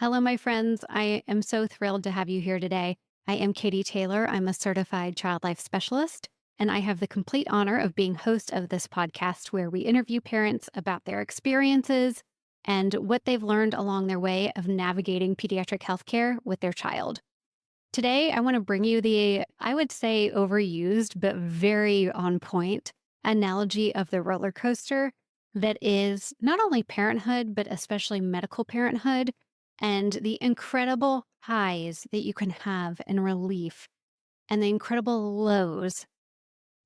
Hello, my friends. I am so thrilled to have you here today. I am Katie Taylor. I'm a certified child life specialist, and I have the complete honor of being host of this podcast where we interview parents about their experiences and what they've learned along their way of navigating pediatric healthcare with their child. Today, I want to bring you I would say overused, but very on point analogy of the roller coaster that is not only parenthood, but especially medical parenthood and the incredible highs that you can have in relief and the incredible lows.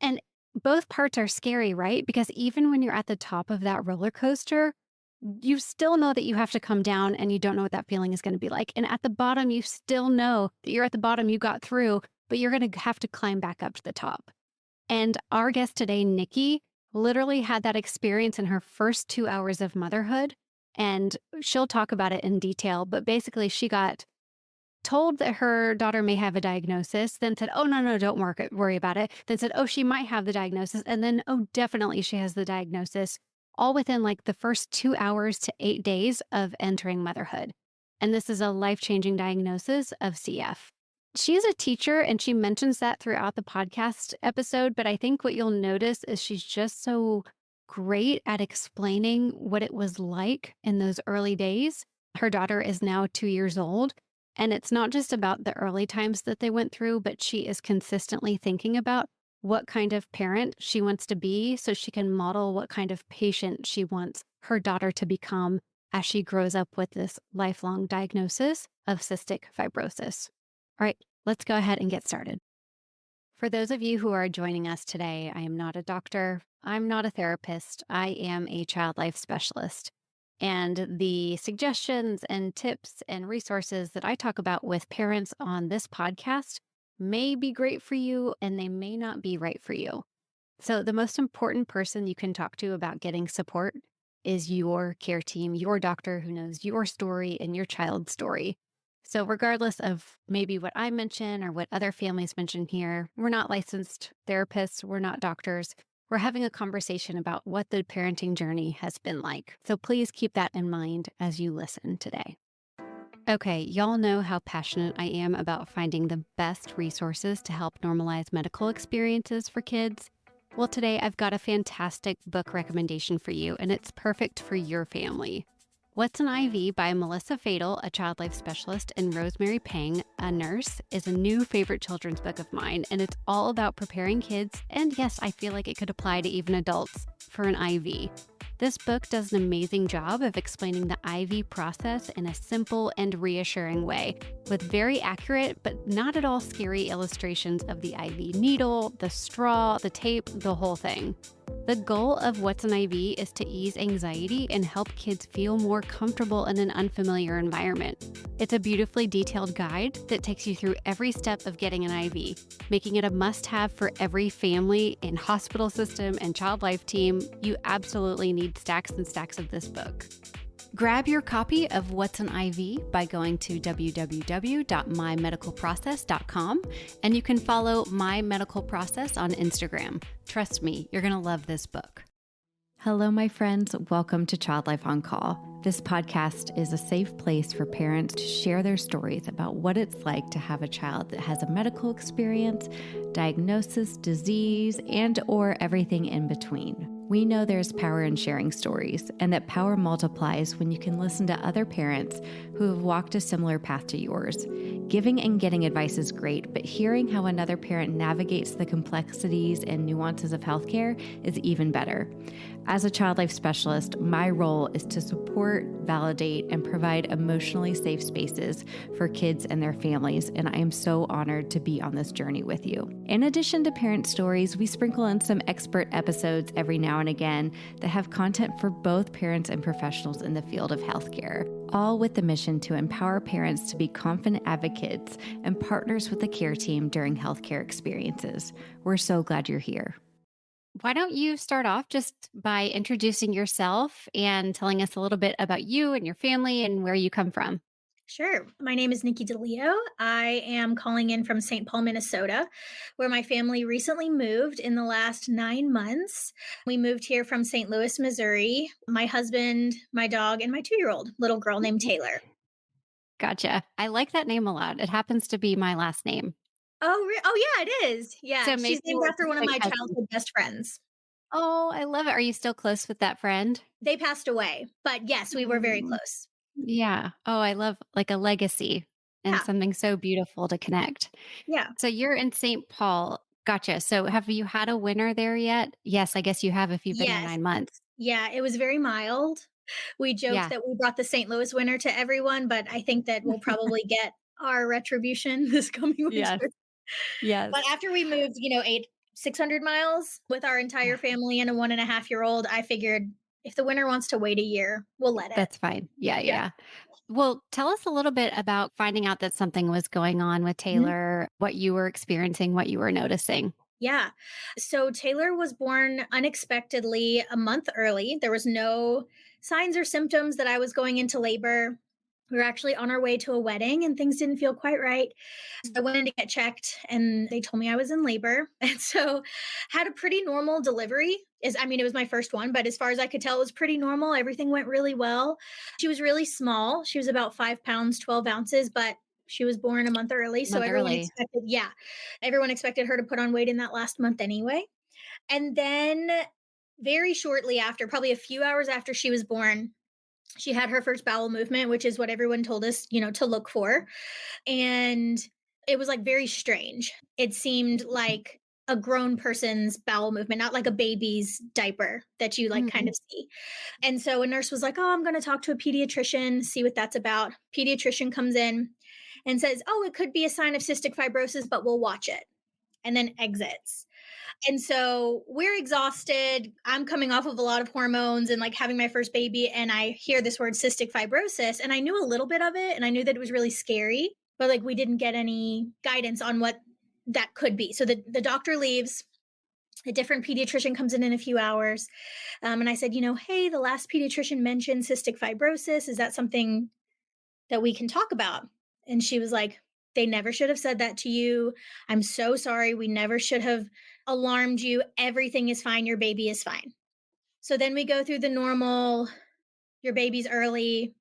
And both parts are scary, right? Because even when you're at the top of that roller coaster, you still know that you have to come down and you don't know what that feeling is going to be like. And at the bottom, you still know that you're at the bottom, you got through, but you're going to have to climb back up to the top. And our guest today, Nikki, literally had that experience in her first 2 hours of motherhood. And she'll talk about it in detail. But basically, she got told that her daughter may have a diagnosis, then said, oh, no, don't worry about it. Then said, oh, she might have the diagnosis. And then, oh, definitely she has the diagnosis, all within like the first 2 hours to 8 days of entering motherhood. And this is a life changing diagnosis of CF. She's a teacher and she mentions that throughout the podcast episode. But I think what you'll notice is she's just so great at explaining what it was like in those early days. Her daughter is now 2 years old. And it's not just about the early times that they went through, but she is consistently thinking about what kind of parent she wants to be so she can model what kind of patient she wants her daughter to become as she grows up with this lifelong diagnosis of cystic fibrosis. All right, let's go ahead and get started. For those of you who are joining us today, I am not a doctor. I'm not a therapist. I am a child life specialist. And the suggestions and tips and resources that I talk about with parents on this podcast may be great for you and they may not be right for you. So, the most important person you can talk to about getting support is your care team, your doctor who knows your story and your child's story. So, regardless of maybe what I mention or what other families mention here, we're not licensed therapists, we're not doctors. We're having a conversation about what the parenting journey has been like. So please keep that in mind as you listen today. Okay, y'all know how passionate I am about finding the best resources to help normalize medical experiences for kids. Well, today I've got a fantastic book recommendation for you, and it's perfect for your family. What's an IV by Melissa Fatal, a child life specialist, and Rosemary Pang, a nurse, is a new favorite children's book of mine, and it's all about preparing kids, and yes, I feel like it could apply to even adults, for an IV. This book does an amazing job of explaining the IV process in a simple and reassuring way, with very accurate but not at all scary illustrations of the IV needle, the straw, the tape, the whole thing. The goal of What's an IV is to ease anxiety and help kids feel more comfortable in an unfamiliar environment. It's a beautifully detailed guide that takes you through every step of getting an IV, making it a must-have for every family and hospital system and child life team. You absolutely need stacks and stacks of this book. Grab your copy of What's an IV by going to www.mymedicalprocess.com, and you can follow My Medical Process on Instagram. Trust me, you're going to love this book. Hello, my friends. Welcome to Child Life on Call. This podcast is a safe place for parents to share their stories about what it's like to have a child that has a medical experience, diagnosis, disease, and or everything in between. We know there's power in sharing stories, and that power multiplies when you can listen to other parents who have walked a similar path to yours. Giving and getting advice is great, but hearing how another parent navigates the complexities and nuances of healthcare is even better. As a child life specialist, my role is to support, validate, and provide emotionally safe spaces for kids and their families, and I am so honored to be on this journey with you. In addition to parent stories, we sprinkle in some expert episodes every now and again that have content for both parents and professionals in the field of healthcare, all with the mission to empower parents to be confident advocates and partners with the care team during healthcare experiences. We're so glad you're here. Why don't you start off just by introducing yourself and telling us a little bit about you and your family and where you come from? Sure. My name is Nikki DeLeo. I am calling in from St. Paul, Minnesota, where my family recently moved in the last 9 months. We moved here from St. Louis, Missouri. My husband, my dog, and my 2-year-old little girl named Taylor. Gotcha. I like that name a lot. It happens to be my last name. Oh, yeah, it is. Yeah, So she's maybe named we're after one of distant my cousins. childhood best friends. Oh, I love it. Are you still close with that friend? They passed away, but yes, we were very Mm, close. yeah. Oh, I love like a legacy and Yeah, something so beautiful to connect. yeah. So you're in St. Paul. Gotcha. So have you had a winter there yet? Yes, I guess you have if you've been there Yes. 9 months. Yeah, it was very mild. We joked Yeah. that we brought the St. Louis winter to everyone, but I think that we'll probably get our retribution this coming Yes. winter. But Yes. after we moved, 600 miles with our entire Yeah. family and a 1.5-year-old, I figured if the winter wants to wait a year, we'll let it. That's fine. Yeah. Yeah. Yeah. Well, tell us a little bit about finding out that something was going on with Mhm. Taylor, what you were experiencing, what you were noticing. Yeah. So Taylor was born unexpectedly a month early. There was no signs or symptoms that I was going into labor. We were actually on our way to a wedding and things didn't feel quite right. So I went in to get checked and they told me I was in labor. And so had a pretty normal delivery. It was my first one, but as far as I could tell, it was pretty normal. Everything went really well. She was really small. She was about 5 pounds, 12 ounces, but she was born a month early. A So month early. everyone expected her to put on weight in that last month anyway. And then very shortly after, probably a few hours after she was born, she had her first bowel movement, which is what everyone told us, to look for. And it was like very strange. It seemed like a grown person's bowel movement, not like a baby's diaper that you like kind Mhm. of see. And so a nurse was like, "Oh, I'm going to talk to a pediatrician, see what that's about." Pediatrician comes in and says, "Oh, it could be a sign of cystic fibrosis, but we'll watch it." And then exits. And so we're exhausted. I'm coming off of a lot of hormones and like having my first baby. And I hear this word cystic fibrosis. And I knew a little bit of it and I knew that it was really scary, but like we didn't get any guidance on what that could be. So the doctor leaves. A different pediatrician comes in a few hours. And I said, hey, the last pediatrician mentioned cystic fibrosis. Is that something that we can talk about? And she was like, they never should have said that to you. I'm so sorry. We never should have alarmed you. Everything is fine. Your baby is fine. So then we go through the normal, your baby's early,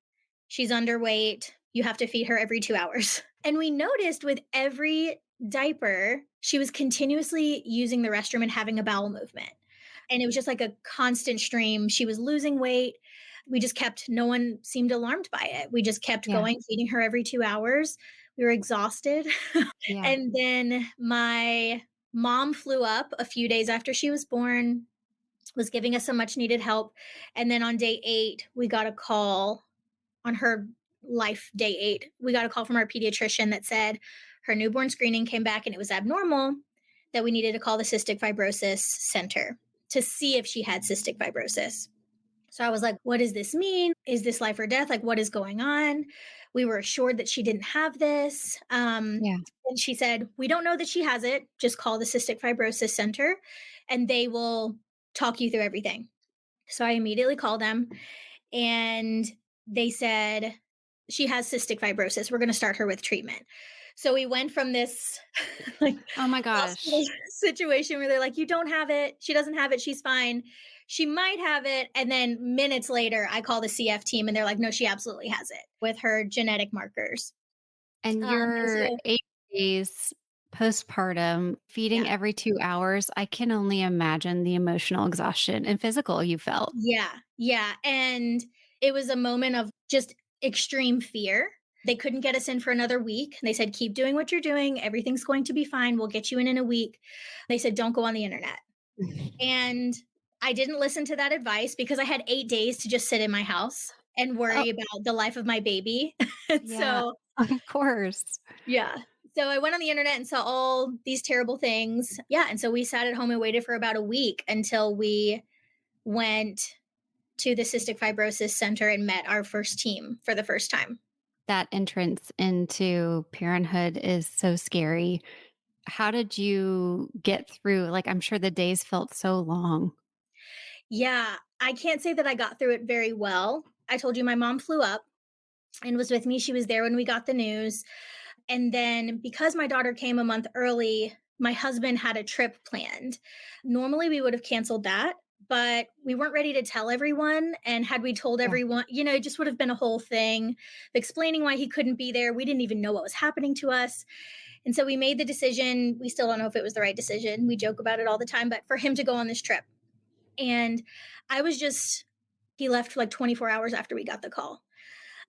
she's underweight, you have to feed her every 2 hours. And we noticed with every diaper, she was continuously using the restroom and having a bowel movement. And it was just like a constant stream. She was losing weight. No one seemed alarmed by it. We just kept Yeah. going, feeding her every 2 hours. We were exhausted. Yeah. And then my mom flew up a few days after she was born, was giving us some much needed help. And then on day 8, we got a call on her life day 8. We got a call from our pediatrician that said her newborn screening came back and it was abnormal, that we needed to call the cystic fibrosis center to see if she had cystic fibrosis. So I was like, what does this mean? Is this life or death? Like, what is going on? We were assured that she didn't have this. Yeah. And she said, we don't know that she has it. Just call the Cystic Fibrosis Center and they will talk you through everything. So I immediately called them and they said, she has cystic fibrosis. We're going to start her with treatment. So we went from this like Oh my hospital gosh. situation where they're like, you don't have it. She doesn't have it. She's fine. She might have it. And then minutes later, I call the CF team and they're like, no, she absolutely has it with her genetic markers. And And you're so, 8 days postpartum, feeding yeah, every 2 hours. I can only imagine the emotional exhaustion and physical you felt. yeah, yeah. And it was a moment of just extreme fear. They couldn't get us in for another week. They said, keep doing what you're doing. Everything's going to be fine. We'll get you in a week. They said, don't go on the internet. And I didn't listen to that advice because I had 8 days to just sit in my house and Oh, worry about the life of my baby. And yeah, so, of course. yeah. So I went on the internet and saw all these terrible things. Yeah. And so we sat at home and waited for about a week until we went to the Cystic Fibrosis Center and met our first team for the first time. That entrance into parenthood is so scary. How did you get through? Like, I'm sure the days felt so long. Yeah, I can't say that I got through it very well. I told you my mom flew up and was with me. She was there when we got the news. And then because my daughter came a month early, my husband had a trip planned. Normally we would have canceled that, but we weren't ready to tell everyone. And had we told Yeah. everyone, it just would have been a whole thing explaining why he couldn't be there. We didn't even know what was happening to us. And so we made the decision. We still don't know if it was the right decision. We joke about it all the time, but for him to go on this trip. And I was just, he left like 24 hours after we got the call.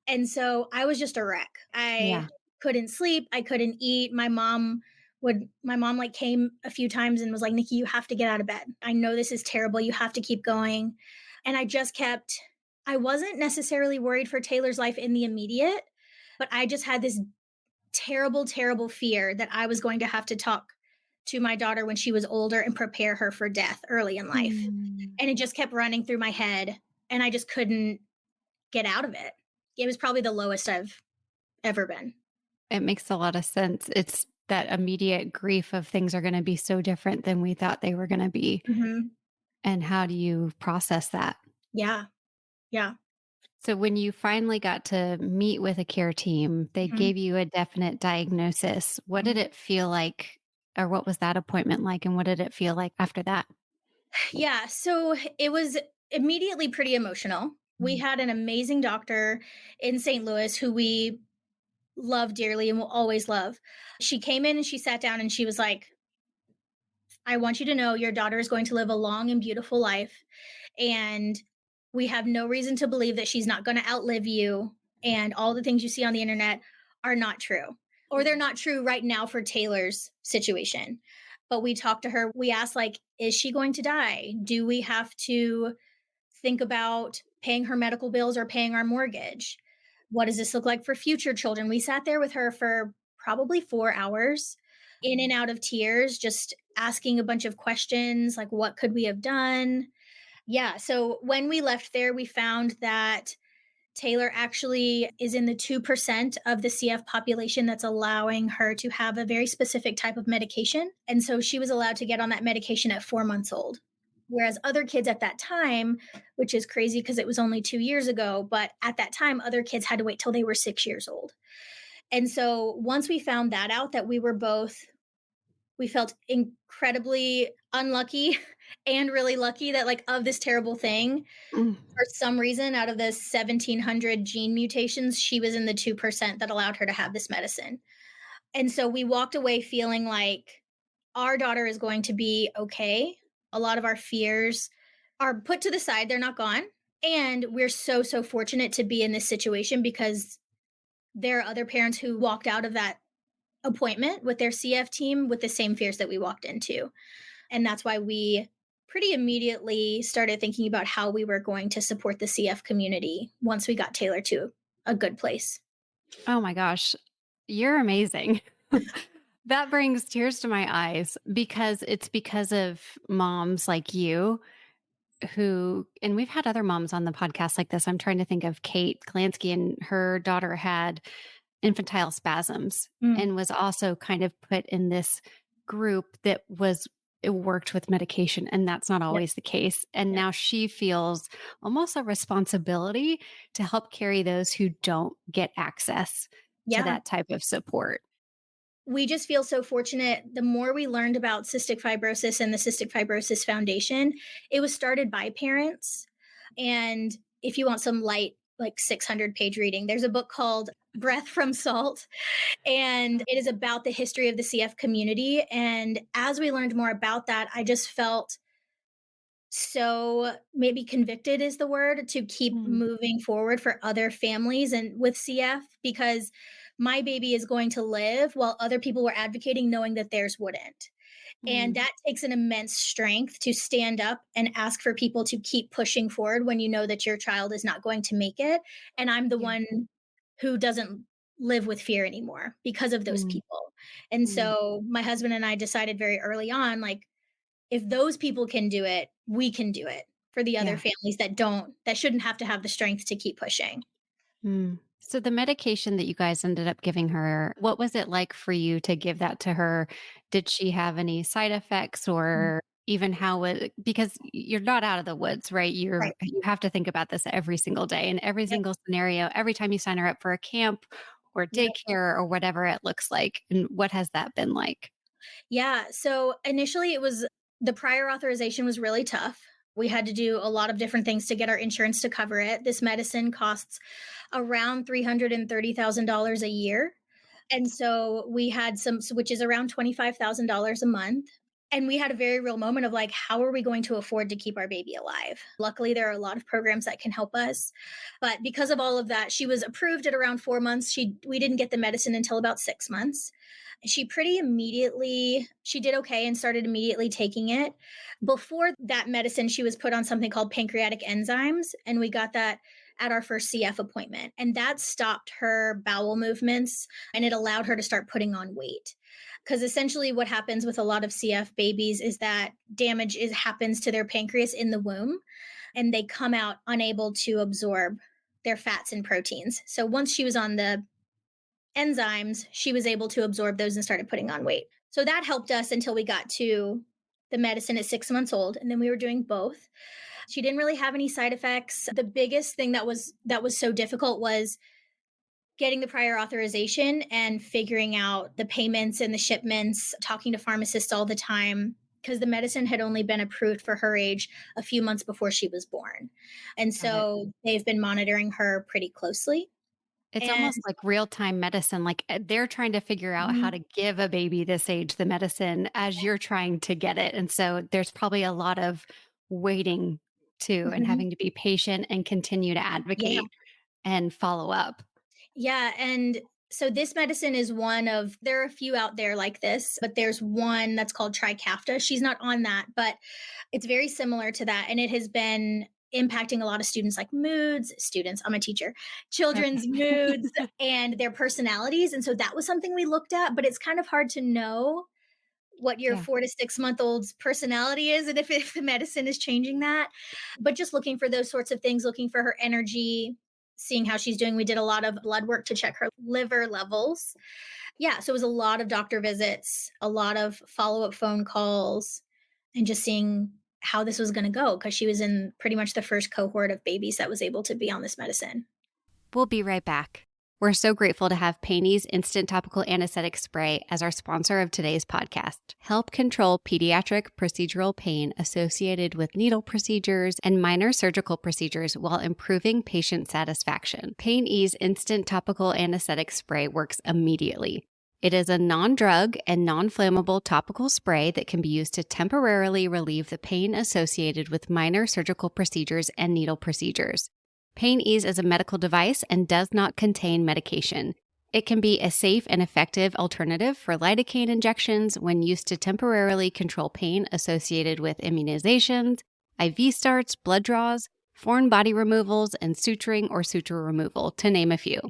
And so I was just a wreck. I Yeah. couldn't sleep. I couldn't eat. My mom like came a few times and was like, Nikki, you have to get out of bed. I know this is terrible. You have to keep going. And I wasn't necessarily worried for Taylor's life in the immediate, but I just had this terrible, terrible fear that I was going to have to talk to my daughter when she was older and prepare her for death early in life. Mm. And it just kept running through my head and I just couldn't get out of it. It was probably the lowest I've ever been. It makes a lot of sense. It's that immediate grief of things are going to be so different than we thought they were going to be. Mhm. And how do you process that? Yeah, yeah. So, when you finally got to meet with a care team, they Mhm, gave you a definite diagnosis. What did mhm. it feel like, or what was that appointment like? And what did it feel like after that? Yeah, so it was immediately pretty emotional. We Mm. had an amazing doctor in St. Louis who we love dearly and will always love. She came in and she sat down and she was like, I want you to know your daughter is going to live a long and beautiful life. And we have no reason to believe that she's not going to outlive you. And all the things you see on the internet are not true, or they're not true right now for Taylor's situation. But we talked to her. We asked, like, is she going to die? Do we have to think about paying her medical bills or paying our mortgage? What does this look like for future children? We sat there with her for probably 4 hours, in and out of tears, just asking a bunch of questions like, what could we have done? Yeah. So when we left there, we found that Taylor actually is in the 2% of the CF population that's allowing her to have a very specific type of medication. And so she was allowed to get on that medication at 4 months old. Whereas other kids at that time, which is crazy because it was only 2 years ago, but at that time, other kids had to wait till they were 6 years old. And so once we found that out, that we felt incredibly unlucky and really lucky that, like, of this terrible thing, Mm. for some reason, out of the 1,700 gene mutations, she was in the 2% that allowed her to have this medicine. And so we walked away feeling like our daughter is going to be okay. A lot of our fears are put to the side, they're not gone. And we're so, so fortunate to be in this situation because there are other parents who walked out of that appointment with their CF team with the same fears that we walked into. And that's why we pretty immediately started thinking about how we were going to support the CF community once we got Taylor to a good place. Oh my gosh, you're amazing. That brings tears to my eyes because it's because of moms like you who, and we've had other moms on the podcast like this. I'm trying to think of Kate Klansky, and her daughter had infantile spasms Mm, and was also kind of put in this group that was it worked with medication, and that's not yep, always the case. And yep. now she feels almost a responsibility to help carry those who don't get access to Yeah. that type of support. We just feel so fortunate. The more we learned about cystic fibrosis and the Cystic Fibrosis Foundation, it was started by parents. And if you want some light, like 600-page reading, there's a book called Breath from Salt, and it is about the history of the CF community. And as we learned more about that, I just felt so, maybe convicted is the word, to keep Mm, moving forward for other families and with CF, because my baby is going to live while other people were advocating knowing that theirs wouldn't. And mm, that takes an immense strength to stand up and ask for people to keep pushing forward when you know that your child is not going to make it. And I'm the yeah. one who doesn't live with fear anymore because of those Mm, people. And mm, so my husband and I decided very early on, like, if those people can do it, we can do it for the other yeah. families that shouldn't have to have the strength to keep pushing. Mm. So the medication that you guys ended up giving her, what was it like for you to give that to her? Did she have any side effects, Mm, or even how it, because you're not out of the woods, right? right. You have to think about this every single day in every Yep, single scenario, every time you sign her up for a camp or yep. daycare or whatever it looks like. And what has that been like? Yeah, so initially it was the prior authorization was really tough We had to do a lot of different things to get our insurance to cover it. This medicine costs around $330,000 a year. And so we had which is around $25,000 a month. And we had a very real moment of like, how are we going to afford to keep our baby alive? Luckily, there are a lot of programs that can help us. But because of all of that, she was approved at around 4 months. We didn't get the medicine until about 6 months. She pretty immediately, she did okay and started immediately taking it. Before that medicine, she was put on something called pancreatic enzymes, and we got that at our first CF appointment. And that stopped her bowel movements and it allowed her to start putting on weight. Because essentially, what happens with a lot of CF babies is that happens to their pancreas in the womb, and they come out unable to absorb their fats and proteins. So once she was on the enzymes, she was able to absorb those and started putting on weight. So that helped us until we got to the medicine at 6 months old, and then we were doing both. She didn't really have any side effects. The biggest thing that was so difficult was getting the prior authorization and figuring out the payments and the shipments, talking to pharmacists all the time because the medicine had only been approved for her age a few months before she was born. And Got it. so they've been monitoring her pretty closely. It's And almost like real-time medicine, like, they're trying to figure out how mhm, to give a baby this age the medicine as you're trying to get it, and so there's probably a lot of waiting too and mhm, having to be patient and continue to yeah. advocate and follow up. Yeah, and so this medicine is one of there are a few out there like this, but there's one that's called Trikafta. She's not on that, but it's very similar to that, and it has been impacting a lot of students like I'm a teacher, children's Okay. moods and their personalities, and so that was something we looked at, but it's kind of hard to know what your Yeah. 4 to 6 month old's personality is and if the medicine is changing that. But just looking for those sorts of things, looking for her energy, seeing how she's doing. We did a lot of blood work to check her liver levels. Yeah, so it was a lot of doctor visits, a lot of follow up phone calls, and just seeing how this was going to go because she was in pretty much the first cohort of babies that was able to be on this medicine. We'll be right back. We're so grateful to have Payne's Instant Topical Anesthetic Spray as our sponsor of today's podcast. Help control pediatric procedural pain associated with needle procedures and minor surgical procedures while improving patient satisfaction. Payne's Instant Topical Anesthetic Spray works immediately. It is a non-drug and non-flammable topical spray that can be used to temporarily relieve the pain associated with minor surgical procedures and needle procedures. Pain Ease is a medical device and does not contain medication. It can be a safe and effective alternative for lidocaine injections when used to temporarily control pain associated with immunizations, IV starts, blood draws, foreign body removals, and suturing or suture removal, to name a few.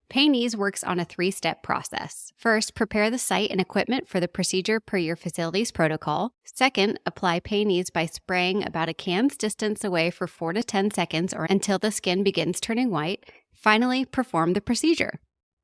Pain Ease works on a 3-step process. First, prepare the site and equipment for the procedure per your facility's protocol. Second, apply Pain Ease by spraying about a can's distance away for 4 to 10 seconds or until the skin begins turning white. Finally, perform the procedure.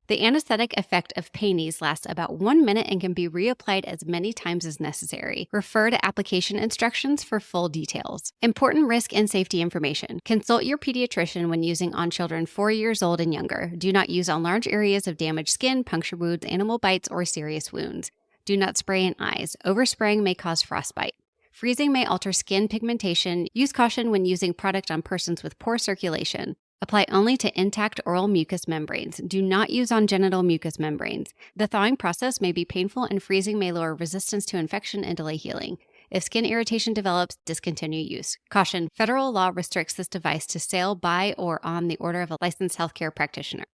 The anesthetic effect of Pain Ease lasts about 1 minute and can be reapplied as many times as necessary. Refer to application instructions for full details. Important risk and safety information. Consult your pediatrician when using on children 4 years old and younger. Do not use on large areas of damaged skin, puncture wounds, animal bites, or serious wounds. Do not spray in eyes. Overspraying may cause frostbite. Freezing may alter skin pigmentation. Use caution when using product on persons with poor circulation. Apply only to intact oral mucous membranes. Do not use on genital mucous membranes. The thawing process may be painful and freezing may lower resistance to infection and delay healing. If skin irritation develops, discontinue use. Caution: federal law restricts this device to sale by or on the order of a licensed healthcare practitioner.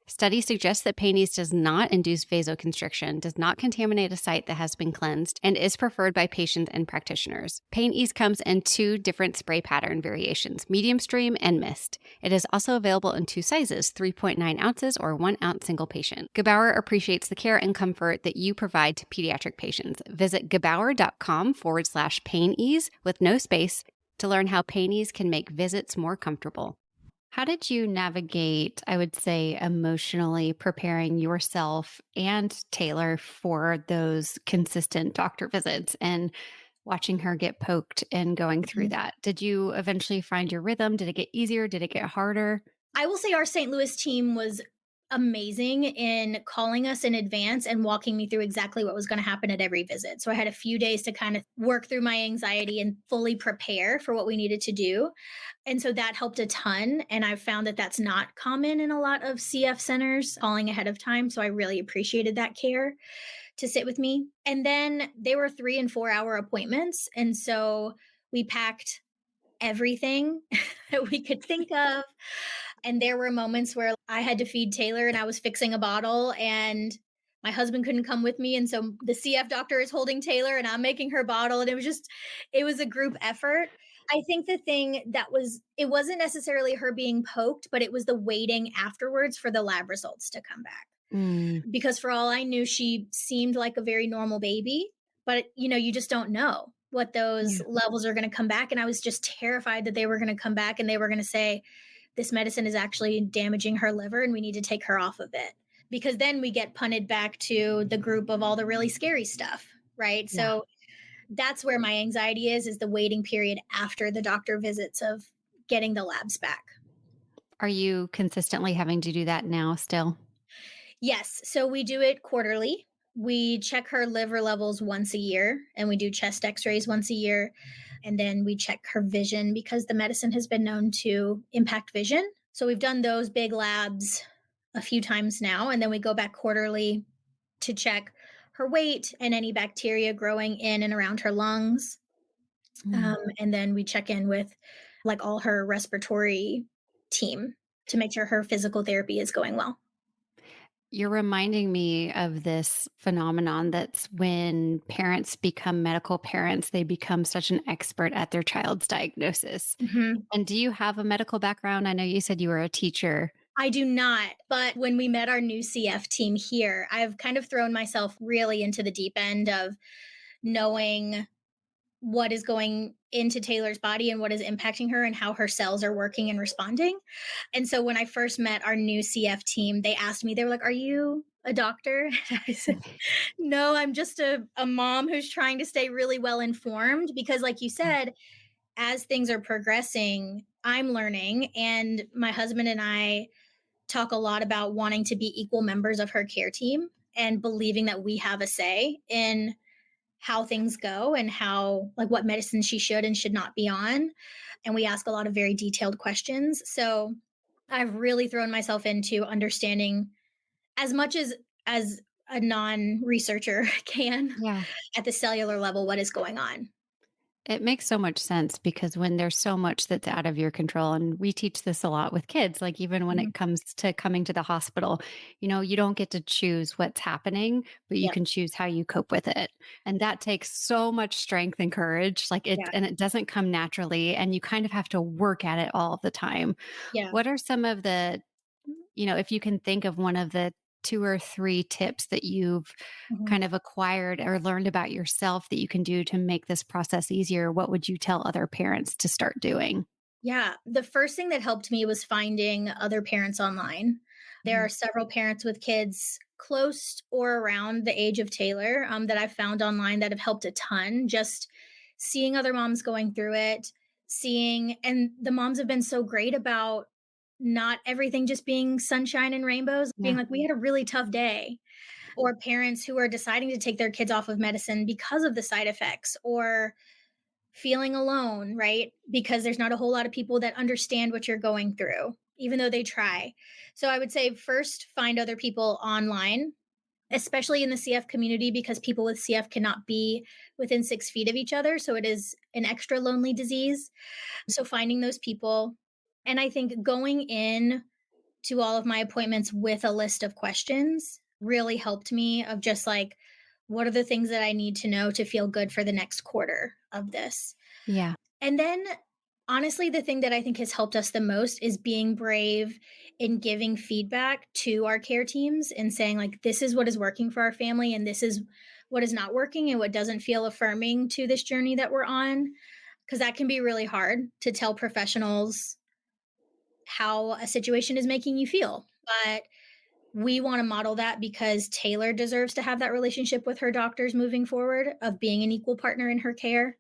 Studies suggest that Pain Ease does not induce vasoconstriction, does not contaminate a site that has been cleansed, and is preferred by patients and practitioners. Pain Ease comes in 2 different spray pattern variations, medium stream and mist. It is also available in 2 sizes, 3.9 ounces or 1 ounce single patient. Gebauer appreciates the care and comfort that you provide to pediatric patients. Visit gebauer.com/pain ease with no space to learn how Pain Ease can make visits more comfortable. How did you navigate, I would say, emotionally preparing yourself and Taylor for those consistent doctor visits and watching her get poked and going through Mhm. that? Did you eventually find your rhythm? Did it get easier? Did it get harder? I will say our St. Louis team was amazing in calling us in advance and walking me through exactly what was going to happen at every visit. So I had a few days to kind of work through my anxiety and fully prepare for what we needed to do. And so that helped a ton. And I've found that that's not common in a lot of CF centers, calling ahead of time. So I really appreciated that care to sit with me. And then they were 3 and 4 hour appointments. And so we packed everything that we could think of. And there were moments where I had to feed Taylor and I was fixing a bottle and my husband couldn't come with me. And so the CF doctor is holding Taylor and I'm making her bottle. And it was a group effort. I think the thing that it wasn't necessarily her being poked, but it was the waiting afterwards for the lab results to come back. Mm, Because for all I knew, she seemed like a very normal baby, but you just don't know what those yeah. levels are going to come back. And I was just terrified that they were going to come back and they were going to say, this medicine is actually damaging her liver and we need to take her off of it. Because then we get punted back to the group of all the really scary stuff, right? Yeah. So that's where my anxiety is the waiting period after the doctor visits of getting the labs back. Are you consistently having to do that now still? Yes. So we do it quarterly. We check her liver levels once a year and we do chest x rays once a year. And then we check her vision because the medicine has been known to impact vision. So we've done those big labs a few times now. And then we go back quarterly to check her weight and any bacteria growing in and around her lungs. Mm. And then we check in with like all her respiratory team to make sure her physical therapy is going well. You're reminding me of this phenomenon that's when parents become medical parents, they become such an expert at their child's diagnosis. Mhm. And do you have a medical background? I know you said you were a teacher. I do not. But when we met our new CF team here, I've kind of thrown myself really into the deep end of knowing what is going into Taylor's body and what is impacting her and how her cells are working and responding. And so when I first met our new CF team, they asked me, they were like, "Are you a doctor?" And I said, "No, I'm just a mom who's trying to stay really well informed." Because, like you said, as things are progressing, I'm learning. And my husband and I talk a lot about wanting to be equal members of her care team and believing that we have a say in how things go and how, like, what medicine she should and should not be on. And we ask a lot of very detailed questions. So I've really thrown myself into understanding as much as a non-researcher can Yeah. at the cellular level what is going on. It makes so much sense because when there's so much that's out of your control, and we teach this a lot with kids, like even when Mhm. it comes to coming to the hospital, you don't get to choose what's happening, but you Yeah. can choose how you cope with it. And that takes so much strength and courage. Yeah. And it doesn't come naturally. And you kind of have to work at it all the time. Yeah. What are some of if you can think of one of the 2 or 3 tips that you've Mhm. kind of acquired or learned about yourself that you can do to make this process easier, what would you tell other parents to start doing? Yeah, the first thing that helped me was finding other parents online. There Mhm. are several parents with kids close or around the age of Taylor that I've found online that have helped a ton. Just seeing other moms going through it, and the moms have been so great about not everything just being sunshine and rainbows, being Yeah. like, we had a really tough day. Or parents who are deciding to take their kids off of medicine because of the side effects, or feeling alone, right? Because there's not a whole lot of people that understand what you're going through, even though they try. So I would say first find other people online, especially in the CF community, because people with CF cannot be within 6 feet of each other. So it is an extra lonely disease. So finding those people. And I think going in to all of my appointments with a list of questions really helped me of just like, what are the things that I need to know to feel good for the next quarter of this? Yeah. And then honestly, the thing that I think has helped us the most is being brave in giving feedback to our care teams and saying, like, this is what is working for our family, and this is what is not working and what doesn't feel affirming to this journey that we're on. Because that can be really hard to tell professionals how a situation is making you feel. But we want to model that because Taylor deserves to have that relationship with her doctors moving forward of being an equal partner in her care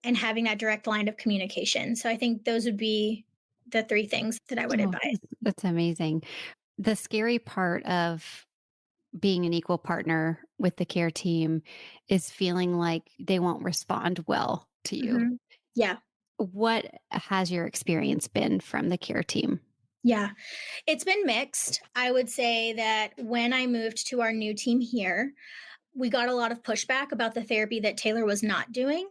and having that direct line of communication. So I think those would be the 3 things that I would Oh, advise. that's amazing. The scary part of being an equal partner with the care team is feeling like they won't respond well to you. Mhm. Yeah. What has your experience been from the care team? Yeah. It's been mixed. I would say that when I moved to our new team here, we got a lot of pushback about the therapy that Taylor was not doing.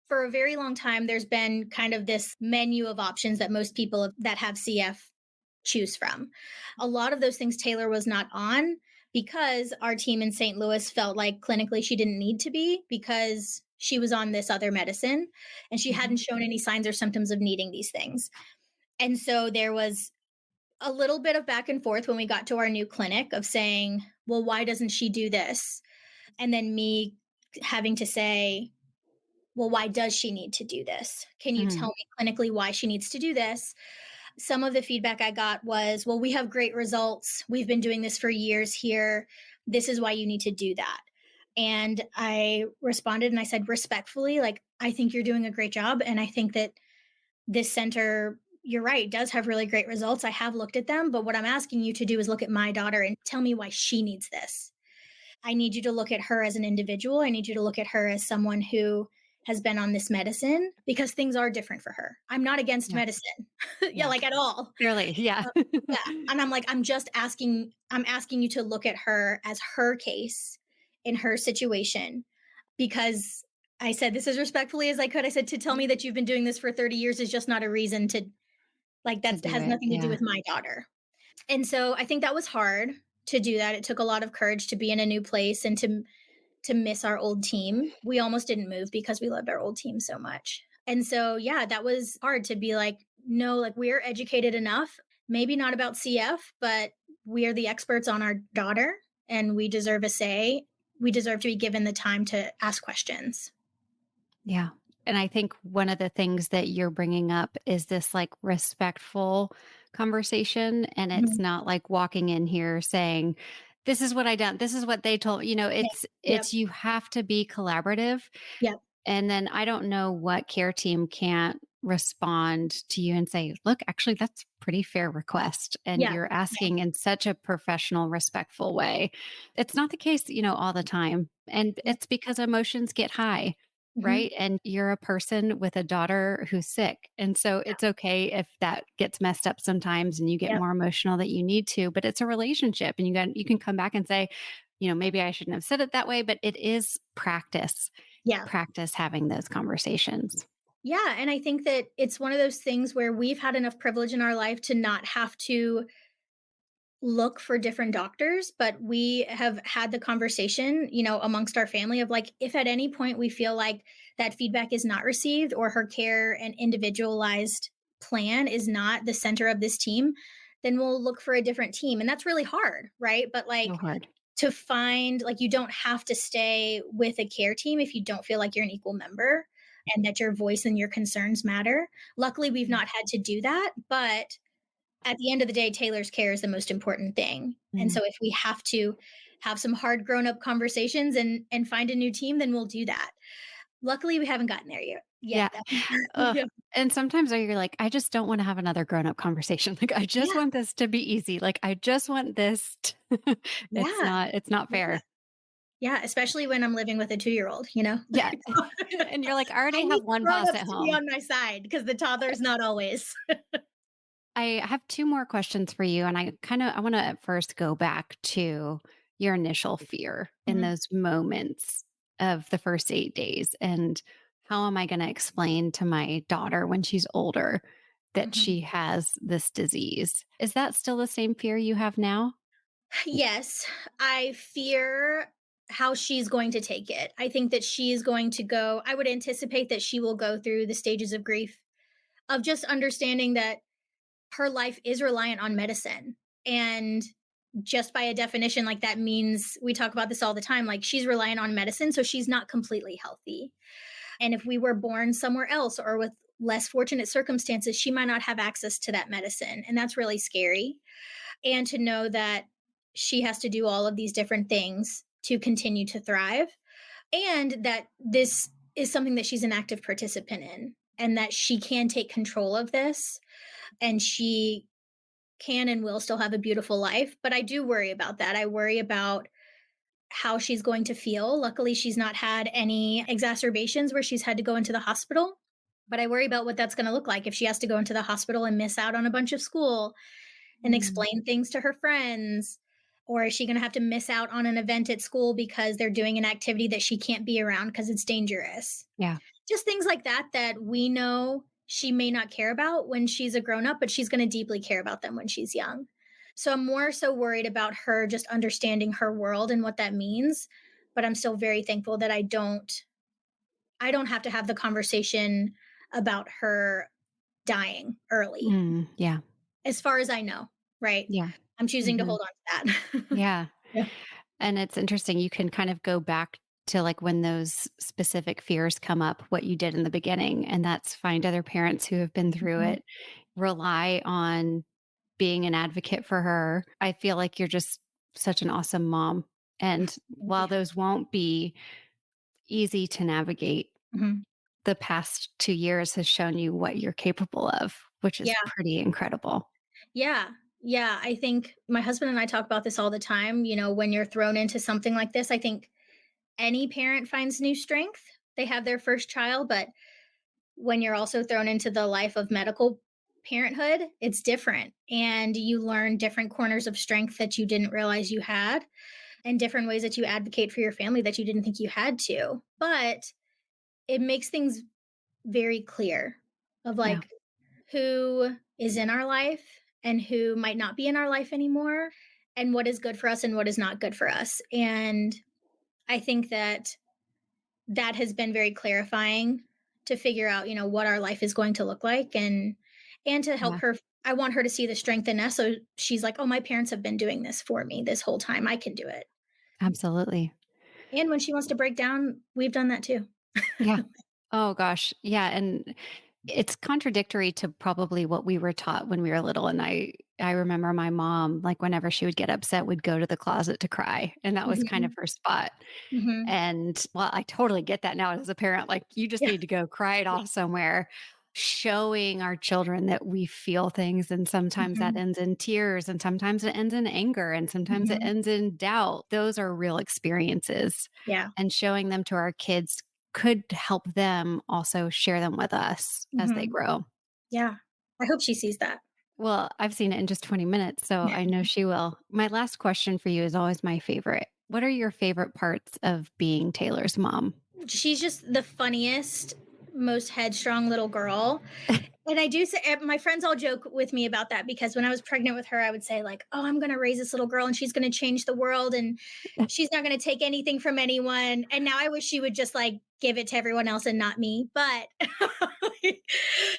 For a very long time, there's been kind of this menu of options that most people that have CF choose from. A lot of those things Taylor was not on because our team in St. Louis felt like clinically she didn't need to be because she was on this other medicine and she hadn't Mhm. shown any signs or symptoms of needing these things. And so there was a little bit of back and forth when we got to our new clinic of saying, well, why doesn't she do this? And then me having to say, well, why does she need to do this? Can you tell Mhm. me clinically why she needs to do this? Some of the feedback I got was, well, we have great results. We've been doing this for years here. This is why you need to do that. And I responded and I said respectfully, like, I think you're doing a great job. And I think that this center, you're right, does have really great results. I have looked at them, but what I'm asking you to do is look at my daughter and tell me why she needs this. I need you to look at her as an individual. I need you to look at her as someone who has been on this medicine because things are different for her. I'm not against Yeah. medicine. Yeah, Yeah. like at all. Clearly. Yeah. Uh, yeah. And I'm like, I'm asking you to look at her as her case in her situation because I said this as respectfully as I could. I said, to tell me that you've been doing this for 30 years is just not a reason to, like, To that do has it. nothing to do Yeah. with my daughter. And so I think that was hard to do that. It took a lot of courage to be in a new place and to miss our old team. We almost didn't move because we loved our old team so much. And so, yeah, that was hard to be like, no, like we're educated enough, maybe not about CF, but we are the experts on our daughter and we deserve a say. We deserve to be given the time to ask questions. Yeah. And I think one of the things that you're bringing up is this like respectful conversation. And it's Mhm. not like walking in here saying, this is what I done. This is what they told, Yeah. Yep. you have to be collaborative. Yep. And then I don't know what care team can't respond to you and say, look, actually, that's pretty fair request. And Yeah. you're Yeah. asking in such a professional, respectful way. It's not the case, all the time. And Yep. it's because emotions get high, Mhm. right? And you're a person with a daughter who's sick. And so Yeah. it's okay if that gets messed up sometimes and you get Yep. more emotional that you need to, but it's a relationship and you can come back and say, maybe I shouldn't have said it that way, but it is Yeah. practice having those conversations. Yeah. And I think that it's one of those things where we've had enough privilege in our life to not have to look for different doctors, but we have had the conversation, amongst our family of like, if at any point we feel like that feedback is not received or her care and individualized plan is not the center of this team, then we'll look for a different team. And that's really hard, right? But So like, hard. to find, like, you don't have to stay with a care team if you don't feel like you're an equal member and that your voice and your concerns matter. Luckily, we've Yeah. not had to do that, but at the end of the day, Taylor's care is the most important thing. And Mm. so if we have to have some hard grown up conversations and find a new team, then we'll do that. Luckily, we haven't gotten there yet Yeah. though. Ugh. Yeah. And sometimes you're like, I just don't want to have another grown up conversation. Like, I just Yeah. want this to be easy. Like, I just want this. Yeah. It's not Yeah. fair. Yeah. Especially when I'm living with a 2-year-old. Yeah. And you're like, I I already have need the one boss grown-ups at to be home. on my side because the toddler's not always. I have two more questions for you. And I want to at first go back to your initial fear in Mhm, those moments of the first 8 days. And how am I going to explain to my daughter when she's older that mhm. she has this disease? Is that still the same fear you have now? Yes, I fear how she's going to take it. I think that she is going to go I would anticipate that she will go through the stages of grief, of just understanding that her life is reliant on medicine, and just by a definition, like, that means we talk about this all the time, like, she's reliant on medicine, so she's not completely healthy, and if we were born somewhere else or with less fortunate circumstances, she might not have access to that medicine, and that's really scary. And to know that she has to do all of these different things to continue to thrive, and that this is something that she's an active participant in and that she can take control of this and she can and will still have a beautiful life. But I do worry about that. I worry about how she's going to feel. Luckily, she's not had any exacerbations where she's had to go into the hospital. But I worry about what that's going to look like if she has to go into the hospital and miss out on a bunch of school and Mm, explain things to her friends. Or is she going to have to miss out on an event at school because they're doing an activity that she can't be around because it's dangerous? yeah. Just things like that that we know she may not care about when she's a grown up, but she's going to deeply care about them when she's young. So I'm more so worried about her just understanding her world and what that means, but I'm still very thankful that I don't have to have the conversation about her dying early Yeah. as far as I know, right? Yeah. I'm choosing to Hmm. hold on to that. Yeah. Yeah. And it's interesting. You can kind of go back to like when those specific fears come up, what you did in the beginning, and that's find other parents who have been through Mhm. it, rely on being an advocate for her. I feel like you're just such an awesome mom. And Thank while you. those won't be easy to navigate, Mhm. the past 2 years has shown you what you're capable of, which is Yeah. pretty incredible. Yeah. Yeah. I think my husband and I talk about this all the time. When you're thrown into something like this, I think any parent finds new strength. They have their first child, but when you're also thrown into the life of medical parenthood, it's different. And you learn different corners of strength that you didn't realize you had, and different ways that you advocate for your family that you didn't think you had to. But it makes things very clear of Yeah. like who is in our life and who might not be in our life anymore, and what is good for us and what is not good for us. And I think that that has been very clarifying to figure out, what our life is going to look like, and to help Yeah. her. I want her to see the strength in us so she's like, "Oh, my parents have been doing this for me this whole time. I can do it." Absolutely. And when she wants to break down, we've done that too. Yeah. Oh gosh. Yeah. And it's contradictory to probably what we were taught when we were little. And I remember my mom, like whenever she would get upset, would go to the closet to cry. And that was kind of Mhm. her spot. Mhm. And well, I totally get that now as a parent. Like you just Yeah. need to go cry it off somewhere. Showing our children that we feel things, and sometimes that Mhm. ends in tears, and sometimes it ends in anger, and sometimes it Mhm. ends in doubt. Those are real experiences. Yeah. And showing them to our kids could help them also share them with us as they Mhm. grow. Yeah. I hope she sees that. Well, I've seen it in just 20 minutes, so I know she will. My last question for you is always my favorite. What are your favorite parts of being Taylor's mom? She's just the funniest, most headstrong little girl. And I do say, my friends all joke with me about that because when I was pregnant with her, I would say, like, "Oh, I'm going to raise this little girl and she's going to change the world and she's not going to take anything from anyone." And now I wish she would just like give it to everyone else and not me. But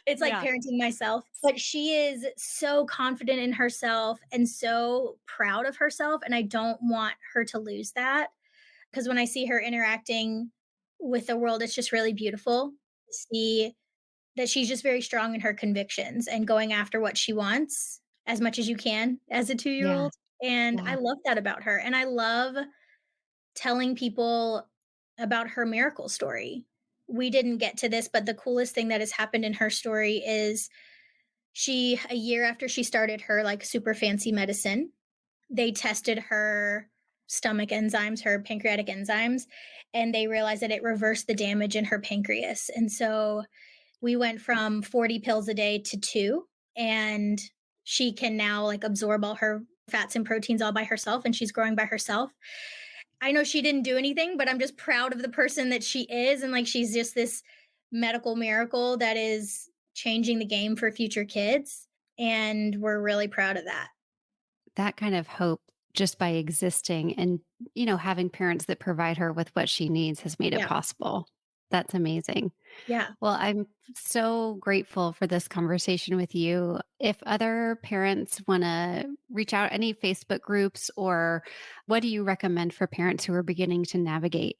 it's like Yeah. parenting myself. But she is so confident in herself and so proud of herself. And I don't want her to lose that, because when I see her interacting with the world, it's just really beautiful to see that she's just very strong in her convictions and going after what she wants as much as you can as a 2-year Yeah. old. And I Yeah. love that about her. And I love telling people about her miracle story. We didn't get to this, but the coolest thing that has happened in her story is a year after she started her like super fancy medicine, they tested her stomach enzymes, her pancreatic enzymes, and they realized that it reversed the damage in her pancreas. And so we went from 40 pills a day to 2, and she can now like absorb all her fats and proteins all by herself, and she's growing by herself. I know she didn't do anything, but I'm just proud of the person that she is, and like she's just this medical miracle that is changing the game for future kids, and we're really proud of that. That kind of hope just by existing and, having parents that provide her with what she needs has made it Yeah. possible. That's amazing. Yeah. Well, I'm so grateful for this conversation with you. If other parents want to reach out, any Facebook groups, or what do you recommend for parents who are beginning to navigate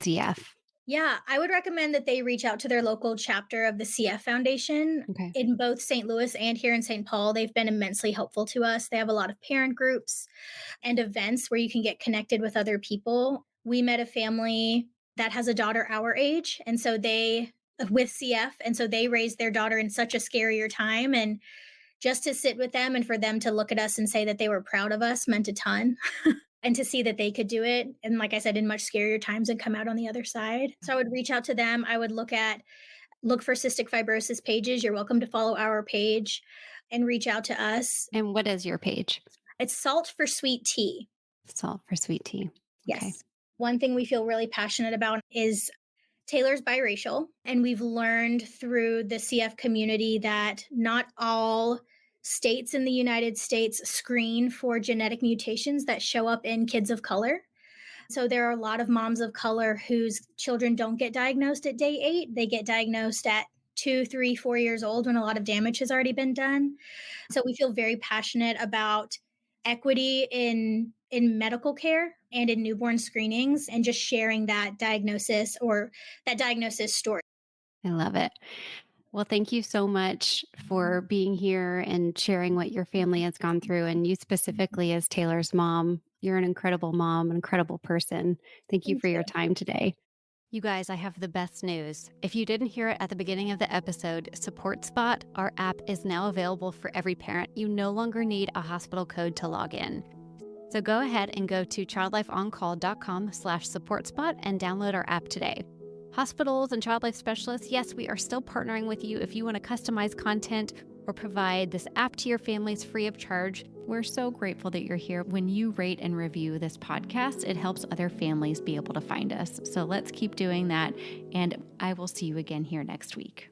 CF? Yeah, I would recommend that they reach out to their local chapter of the CF Foundation Okay. in both St. Louis and here in St. Paul. They've been immensely helpful to us. They have a lot of parent groups and events where you can get connected with other people. We met a family that has a daughter our age, and so they with CF, and so they raised their daughter in such a scarier time, and just to sit with them and for them to look at us and say that they were proud of us meant a ton. And to see that they could do it. And like I said, in much scarier times and come out on the other side. So I would reach out to them. I would look for cystic fibrosis pages. You're welcome to follow our page and reach out to us. And what is your page? It's Salt for Sweet Tea. Salt for Sweet Tea. Okay. Yes. One thing we feel really passionate about is Taylor's biracial. And we've learned through the CF community that not all states in the United States screen for genetic mutations that show up in kids of color. So there are a lot of moms of color whose children don't get diagnosed at day 8. They get diagnosed at 2, 3, 4 years old when a lot of damage has already been done. So we feel very passionate about equity in medical care and in newborn screenings and just sharing that diagnosis story. I love it. Well, thank you so much for being here and sharing what your family has gone through. And you specifically, as Taylor's mom, you're an incredible mom, an incredible person. Thank you Thank for you. your time today. You guys, I have the best news. If you didn't hear it at the beginning of the episode, Support Spot, our app, is now available for every parent. You no longer need a hospital code to log in. So go ahead and go to childlifeoncall.com/supportspot and download our app today. Hospitals and child life specialists, yes, we are still partnering with you if you want to customize content or provide this app to your families free of charge. We're so grateful that you're here. When you rate and review this podcast, it helps other families be able to find us. So let's keep doing that. And I will see you again here next week.